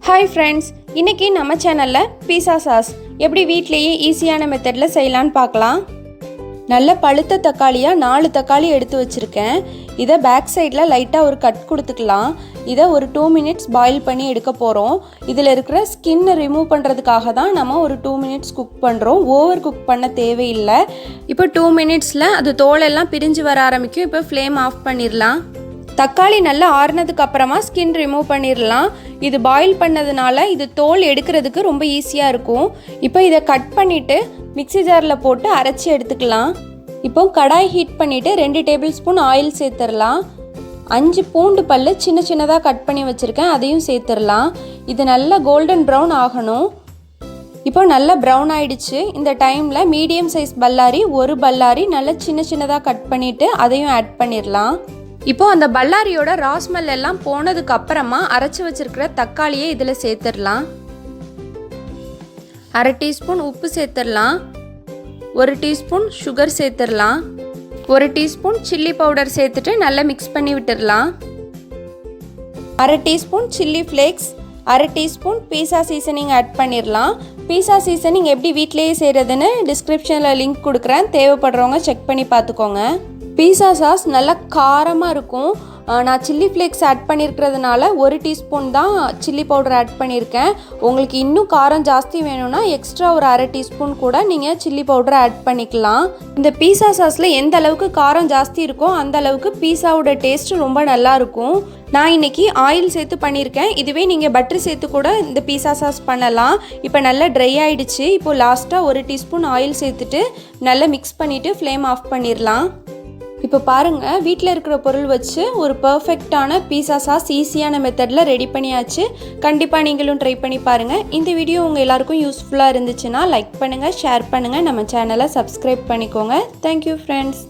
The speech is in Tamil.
Hi friends, இன்னைக்கு நம்ம சேனல்ல பீஸா சாஸ் எப்படி வீட்லயே ஈஸியான மெத்தட்ல செய்யலாம்னு பார்க்கலாம். நல்ல பழுத்த தக்காளியா 4 தக்காளி எடுத்து வச்சிருக்கேன். இத பேக் சைடுல லைட்டா ஒரு கட் கொடுத்துக்கலாம். இத ஒரு 2 minutes பாயில் பண்ணி எடுக்க போறோம். இதுல இருக்கிற ஸ்கின் ரிமூவ் பண்றதுக்காக தான் நம்ம ஒரு 2 minutes குக் பண்றோம். ஓவர் குக் பண்ண தேவையில்லை. இப்போ 2 minutesல அது தோல் எல்லாம் பிரிஞ்சு வர ஆரம்பிக்கும். இப்போ ஃப்ளேம் ஆஃப் பண்ணிரலாம். தக்காளி நல்லா ஆறுனதுக்கு அப்புறமா ஸ்கின் ரிமூவ் பண்ணிடலாம். இது பாயில் பண்ணதுனால இது தோல் எடுக்கிறதுக்கு ரொம்ப ஈஸியாக இருக்கும். இப்போ இதை கட் பண்ணிவிட்டு மிக்ஸி ஜாரில் போட்டு அரைச்சி எடுத்துக்கலாம். இப்போ கடாய் ஹீட் பண்ணிவிட்டு 2 டேபிள் ஸ்பூன் ஆயில் சேர்த்துடலாம். 5 பூண்டு பல் சின்ன சின்னதாக கட் பண்ணி வச்சுருக்கேன், அதையும் சேர்த்துடலாம். இது நல்லா கோல்டன் ப்ரௌன் ஆகணும். இப்போ நல்லா ப்ரௌன் ஆயிடுச்சு. இந்த டைமில் மீடியம் சைஸ் பல்லாரி ஒரு பல்லாரி நல்லா சின்ன சின்னதாக கட் பண்ணிவிட்டு அதையும் ஆட் பண்ணிடலாம். இப்போ அந்த பல்லாரியோட ராஸ்மெல் எல்லாம் போனதுக்கு அப்புறமா அரைச்சி வச்சிருக்கிற தக்காளியை இதில் சேர்த்துடலாம். 1/2 டீஸ்பூன் உப்பு சேர்த்துடலாம். 1 டீஸ்பூன் சுகர் சேர்த்துடலாம். 1 டீஸ்பூன் சில்லி பவுடர் சேர்த்துட்டு நல்லா மிக்ஸ் பண்ணி விட்டுடலாம். 1/2 teaspoon chilli flakes, 1/2 teaspoon pizza seasoning add பண்ணிடலாம். பீஸா சீசனிங் எப்படி வீட்டிலேயே செய்கிறதுன்னு டிஸ்கிரிப்ஷனில் லிங்க் கொடுக்குறேன், தேவைப்படுறவங்க செக் பண்ணி பார்த்துக்கோங்க. பீஸா சாஸ் நல்லா காரமாக இருக்கும். நான் சில்லி ஃப்ளேக்ஸ் ஆட் பண்ணியிருக்கிறதுனால 1 டீஸ்பூன் தான் சில்லி பவுடர் ஆட் பண்ணியிருக்கேன். உங்களுக்கு இன்னும் காரம் ஜாஸ்தி வேணும்னா எக்ஸ்ட்ரா ஒரு 1/2 டீஸ்பூன் கூட நீங்கள் சில்லி பவுடரை ஆட் பண்ணிக்கலாம். இந்த பீஸா சாஸில் எந்த அளவுக்கு காரம் ஜாஸ்தி இருக்கோ அந்த அளவுக்கு பீஸாவோட டேஸ்ட் ரொம்ப நல்லாயிருக்கும். நான் இன்றைக்கி ஆயில் சேர்த்து பண்ணியிருக்கேன். இதுவே நீங்கள் பட்டர் சேர்த்து கூட இந்த பீஸா சாஸ் பண்ணலாம். இப்போ நல்லா ட்ரை ஆகிடுச்சு. இப்போது லாஸ்ட்டாக 1 டீஸ்பூன் ஆயில் சேர்த்துட்டு நல்லா மிக்ஸ் பண்ணிவிட்டு ஃப்ளேம் ஆஃப் பண்ணிடலாம். இப்போ பாருங்கள், வீட்டில் இருக்கிற பொருள் வச்சு ஒரு பர்ஃபெக்டான பீஸா சாஸ் ஈஸியான மெத்தடில் ரெடி பண்ணியாச்சு. கண்டிப்பாக நீங்களும் ட்ரை பண்ணி பாருங்கள். இந்த வீடியோ உங்கள் எல்லாருக்கும் யூஸ்ஃபுல்லாக இருந்துச்சுன்னா லைக் பண்ணுங்கள், ஷேர் பண்ணுங்கள், நம்ம சேனலை சப்ஸ்கிரைப் பண்ணிக்கோங்க. Thank you friends.